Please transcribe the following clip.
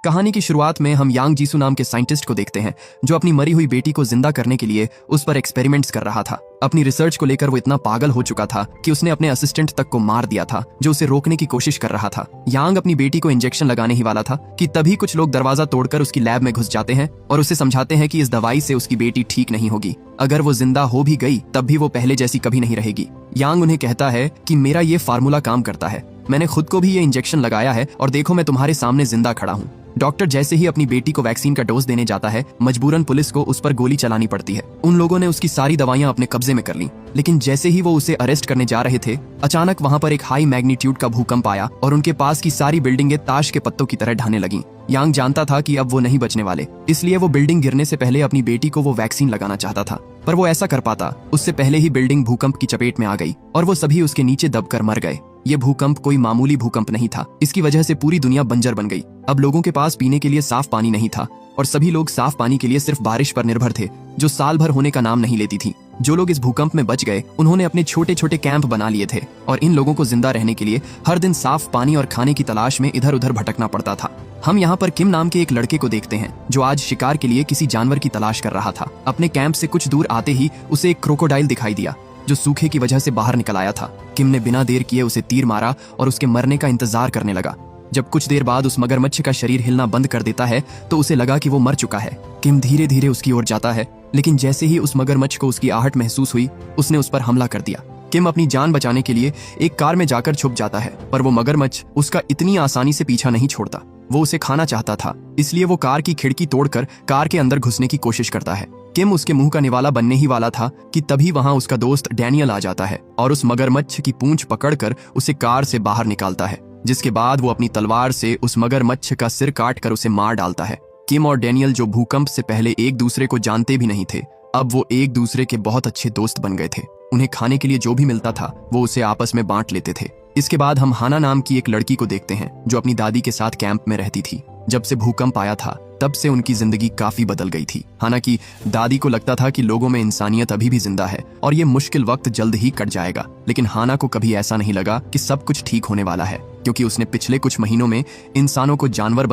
कहानी की शुरुआत में हम यांग जीसू नाम के साइंटिस्ट को देखते हैं जो अपनी मरी हुई बेटी को जिंदा करने के लिए उस पर एक्सपेरिमेंट्स कर रहा था। अपनी रिसर्च को लेकर वो इतना पागल हो चुका था कि उसने अपने असिस्टेंट तक को मार दिया था जो उसे रोकने की कोशिश कर रहा था। यांग अपनी बेटी को इंजेक्शन लगाने ही वाला था कि तभी कुछ लोग दरवाजा तोड़कर उसकी लैब में घुस जाते हैं और उसे समझाते हैं कि इस दवाई से उसकी बेटी ठीक नहीं होगी। अगर वो जिंदा हो भी गई तब भी वो पहले जैसी कभी नहीं रहेगी। यांग उन्हें कहता है कि मेरा ये फार्मूला काम करता है, मैंने खुद को भी ये इंजेक्शन लगाया है और देखो मैं तुम्हारे सामने जिंदा खड़ा हूँ। डॉक्टर जैसे ही अपनी बेटी को वैक्सीन का डोज देने जाता है, मजबूरन पुलिस को उस पर गोली चलानी पड़ती है। उन लोगों ने उसकी सारी दवाइयां अपने कब्जे में कर ली, लेकिन जैसे ही वो उसे अरेस्ट करने जा रहे थे, अचानक वहां पर एक हाई मैग्नीट्यूड का भूकंप आया और उनके पास की सारी बिल्डिंगें ताश के पत्तों की तरह ढहने लगीं। यांग जानता था कि अब वो नहीं बचने वाले, इसलिए वो बिल्डिंग गिरने से पहले अपनी बेटी को वो वैक्सीन लगाना चाहता था, पर वो ऐसा कर पाता उससे पहले ही बिल्डिंग भूकंप की चपेट में आ गई और वो सभी उसके नीचे दबकर मर गए। ये भूकंप कोई मामूली भूकंप नहीं था, इसकी वजह से पूरी दुनिया बंजर बन गई। अब लोगों के पास पीने के लिए साफ पानी नहीं था और सभी लोग साफ पानी के लिए सिर्फ बारिश पर निर्भर थे जो साल भर होने का नाम नहीं लेती थी। जो लोग इस भूकंप में बच गए उन्होंने अपने छोटे छोटे कैंप बना लिए थे और इन लोगों को जिंदा रहने के लिए हर दिन साफ पानी और खाने की तलाश में इधर उधर भटकना पड़ता था। हम यहाँ पर किम नाम के एक लड़के को देखते हैं जो आज शिकार के लिए किसी जानवर की तलाश कर रहा था। अपने कैंप से कुछ दूर आते ही उसे एक क्रोकोडाइल दिखाई दिया जो सूखे की वजह से बाहर निकल आया था। किम ने बिना देर किए उसे तीर मारा और उसके मरने का इंतजार करने लगा। जब कुछ देर बाद उस मगरमच्छ का शरीर हिलना बंद कर देता है तो उसे लगा कि वो मर चुका है। किम धीरे धीरे उसकी ओर जाता है, लेकिन जैसे ही उस मगरमच्छ को उसकी आहट महसूस हुई उसने उस पर हमला कर दिया। किम अपनी जान बचाने के लिए एक कार में जाकर छुप जाता है, पर वो मगरमच्छ उसका इतनी आसानी से पीछा नहीं छोड़ता। वो उसे खाना चाहता था, इसलिए वो कार की खिड़की तोड़कर कार के अंदर घुसने की कोशिश करता है। किम उसके मुंह का निवाला बनने ही वाला था कि तभी वहां उसका दोस्त डैनियल आ जाता है और उस मगरमच्छ की पूंछ पकड़कर उसे कार से बाहर निकालता है, जिसके बाद वो अपनी तलवार से उस मगरमच्छ का सिर काटकर उसे मार डालता है। किम और डैनियल जो भूकंप से पहले एक दूसरे को जानते भी नहीं थे, अब वो एक दूसरे के बहुत अच्छे दोस्त बन गए थे। उन्हें खाने के लिए जो भी मिलता था वो उसे आपस में बांट लेते थे। इसके बाद हम हाना नाम की एक लड़की को देखते हैं जो अपनी दादी के साथ कैंप में रहती थी। जब से भूकंप आया था तब से उनकी जिंदगी काफी बदल गई थी। हाना की दादी को लगता था कि लोगों में इंसानियत अभी भी जिंदा है और ये मुश्किल वक्त जल्द ही कट जाएगा, लेकिन हाना को कभी ऐसा नहीं लगा कि सब कुछ ठीक होने वाला है, क्योंकि उसने पिछले कुछ महीनों में इंसानों को जानवर